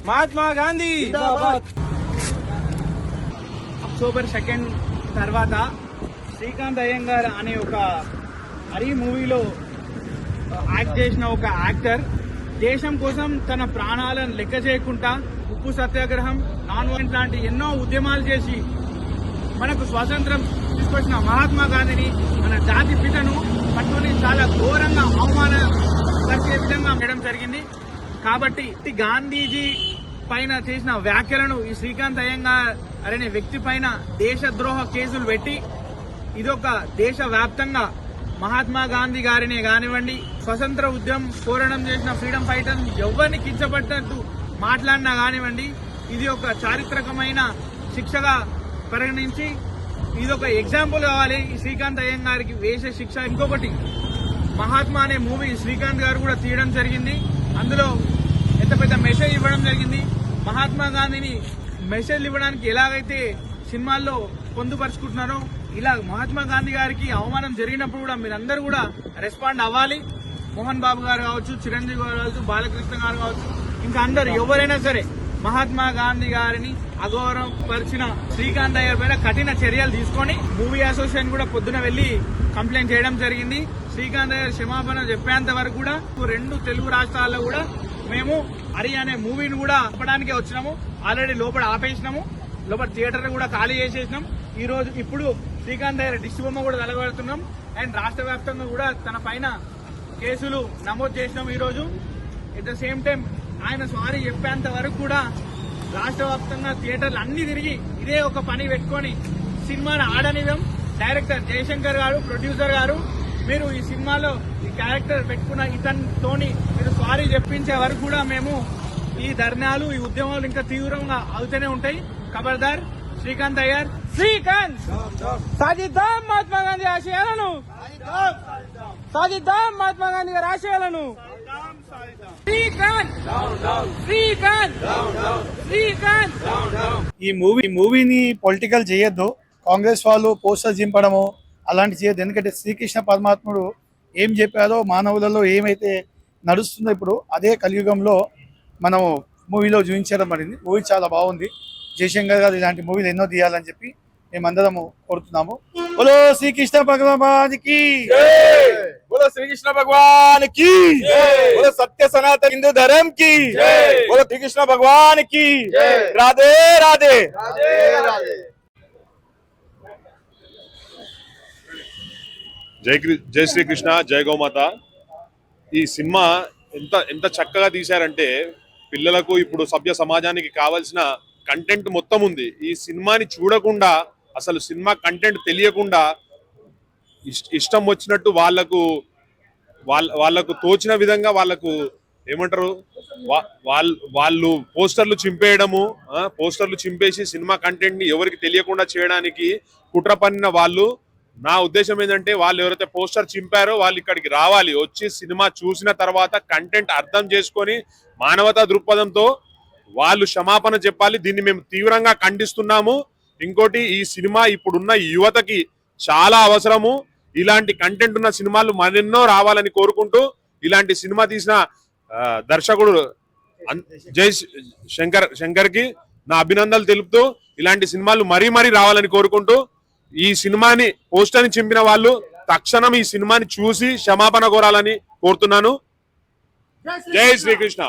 Mahatma Gandhi October 2 తర్వాత శ్రీకాంత్ అయ్యంగార్ అనే ఒక హరి మూవీలో యాక్ట్ చేసిన ఒక యాక్టర్ దేశం కోసం తన ప్రాణాలను లెక్క చేయకుండా ఉప్పు సత్యాగ్రహం, నాన్ వైలెన్స్ లాంటి ఎన్నో ఉద్యమాలు చేసి మనకు స్వాతంత్రం తీసుకొచ్చిన మహాత్మా గాంధీని, మన జాతి పితను పట్టుకుని చాలా ఘోరంగా అవమానపరిచే విధంగా చేయడం జరిగింది. కాబట్టి గాంధీజీ పైన చేసిన వ్యాఖ్యలను ఈ శ్రీకాంత్ అయ్యంగార్ అనే వ్యక్తి పైన దేశద్రోహ కేసులు పెట్టి ఇదొక దేశ వ్యాప్తంగా మహాత్మా గాంధీ గారినే కానివ్వండి, స్వతంత్ర ఉద్యమం పోరాటం చేసిన ఫ్రీడమ్ ఫైటర్ ఎవరిని కించపడ్డట్టు మాట్లాడినా కానివ్వండి, ఇది ఒక చారిత్రకమైన శిక్షగా పరిగణించి ఇదొక ఎగ్జాంపుల్ కావాలి ఈ శ్రీకాంత్ అయ్యంగారికి వేసే శిక్ష. ఇంకొకటి, మహాత్మా అనే మూవీ శ్రీకాంత్ గారు కూడా తీయడం జరిగింది. అందులో ఎంత పెద్ద మెసేజ్ ఇవ్వడం జరిగింది. మహాత్మా గాంధీని మెసేజ్ ఇవ్వడానికి ఎలాగైతే సినిమాల్లో పొందుపరుచుకుంటున్నారో ఇలా మహాత్మా గాంధీ గారికి అవమానం జరిగినప్పుడు కూడా మీరందరూ కూడా రెస్పాండ్ అవ్వాలి. మోహన్ బాబు గారు కావచ్చు, చిరంజీవి గారు కావచ్చు, బాలకృష్ణ గారు కావచ్చు, ఇంకా అందరు ఎవరైనా సరే మహాత్మా గాంధీ గారిని అగౌరవపరిచిన శ్రీకాంత్ అయ్యర్ పైన కఠిన చర్యలు తీసుకొని మూవీ అసోసియేషన్ కూడా పొద్దున వెళ్లి కంప్లైంట్ చేయడం జరిగింది. శ్రీకాంత్ అయ్యర్ క్షమాపణ చెప్పేంత వరకు కూడా 2 తెలుగు రాష్ట్రాల్లో కూడా మేము హరి అనే మూవీని కూడా ఆపడానికే వచ్చినాము. ఆల్రెడీ లోపల ఆపేసినాము, లోపల థియేటర్ కూడా ఖాళీ చేసేసినాం. ఈ రోజు ఇప్పుడు శ్రీకాంత్ అయ్యర్ దిష్టి బొమ్మ కూడా తలగొడుతున్నాం. అండ్ రాష్ట్ర వ్యాప్తంగా కూడా తన పైన కేసులు నమోదు చేసినాం. ఈ రోజు ఎట్ ద సేమ్ టైం ఆయన సారీ చెప్పేంత వరకు కూడా రాష్ట్ర వ్యాప్తంగా థియేటర్లు అన్ని తిరిగి ఇదే ఒక పని పెట్టుకొని సినిమాను ఆడనివ్వం. డైరెక్టర్ జయశంకర్ గారు, ప్రొడ్యూసర్ గారు, మీరు ఈ సినిమాలో ఈ క్యారెక్టర్ పెట్టుకున్న ఇతనితోని మీరు సారీ చెప్పించే వరకు కూడా మేము ఈ ధర్నాలు, ఈ ఉద్యమాలు ఇంకా తీవ్రంగా అవుతూనే ఉంటాయి. ఖబర్దార్ శ్రీకాంత్ అయ్యర్, శ్రీకాంత్ సాధిద్దాం మహాత్మా గాంధీ ఆశయాలను, సాధిద్దాం మహాత్మా గాంధీ గారి ఆశయాలను. ఈ మూవీని పొలిటికల్ చేయొద్దు. కాంగ్రెస్ వాళ్ళు పోస్టర్ చింపడము అలాంటి చేయొద్దు. ఎందుకంటే శ్రీకృష్ణ పరమాత్ముడు ఏం చెప్పారో, మానవులలో ఏమైతే నడుస్తుందో ఇప్పుడు అదే కలియుగంలో మనం మూవీలో చూపించడం పడింది. మూవీ చాలా బాగుంది. జయశంకర్ గారు ఇలాంటి మూవీలు ఎన్నో తీయాలని చెప్పి మేమందరము కోరుతున్నాము. బోలో శ్రీకృష్ణ భగవానికి, बोलो श्री कृष्ण भगवान की, बोलो सत्य सनातन हिंदू धर्म की, बोलो श्री कृष्ण भगवान की, राधे राधे राधे राधे। जय श्री कृष्ण, जय గోమాత. ఈ సినిమా ఎంత చక్కగా తీశారంటే పిల్లలకు ఇప్పుడు సభ్య సమాజానికి కావాల్సిన కంటెంట్ మొత్తం ఉంది. ఈ సినిమాని చూడకుండా, అసలు సినిమా కంటెంట్ తెలియకుండా ఇష్టం వచ్చినట్టు వాళ్ళకు తోచిన విధంగా వాళ్ళకు ఏమంటారు, వాళ్ళు పోస్టర్లు చింపేసి సినిమా కంటెంట్ ని ఎవరికి తెలియకుండా చేయడానికి కుట్ర పన్నిన వాళ్ళు. నా ఉద్దేశం ఏంటంటే వాళ్ళు ఎవరైతే పోస్టర్ చింపారో వాళ్ళు ఇక్కడికి రావాలి, వచ్చి సినిమా చూసిన తర్వాత కంటెంట్ అర్థం చేసుకొని మానవతా దృక్పథంతో వాళ్ళు క్షమాపణ చెప్పాలి. దీన్ని మేము తీవ్రంగా ఖండిస్తున్నాము. ఇంకోటి, ఈ సినిమా ఇప్పుడున్న యువతకి చాలా అవసరము. ఇలాంటి కంటెంట్ ఉన్న సినిమాలు మరెన్నో రావాలని కోరుకుంటూ, ఇలాంటి సినిమా తీసిన దర్శకుడు జై శంకర్ కి నా అభినందనలు తెలుపుతూ, ఇలాంటి సినిమాలు మరీ రావాలని కోరుకుంటూ, ఈ సినిమాని పోస్టర్ని చింపిన వాళ్ళు తక్షణం ఈ సినిమాని చూసి క్షమాపణ కోరాలని కోరుతున్నాను. జై శ్రీకృష్ణ.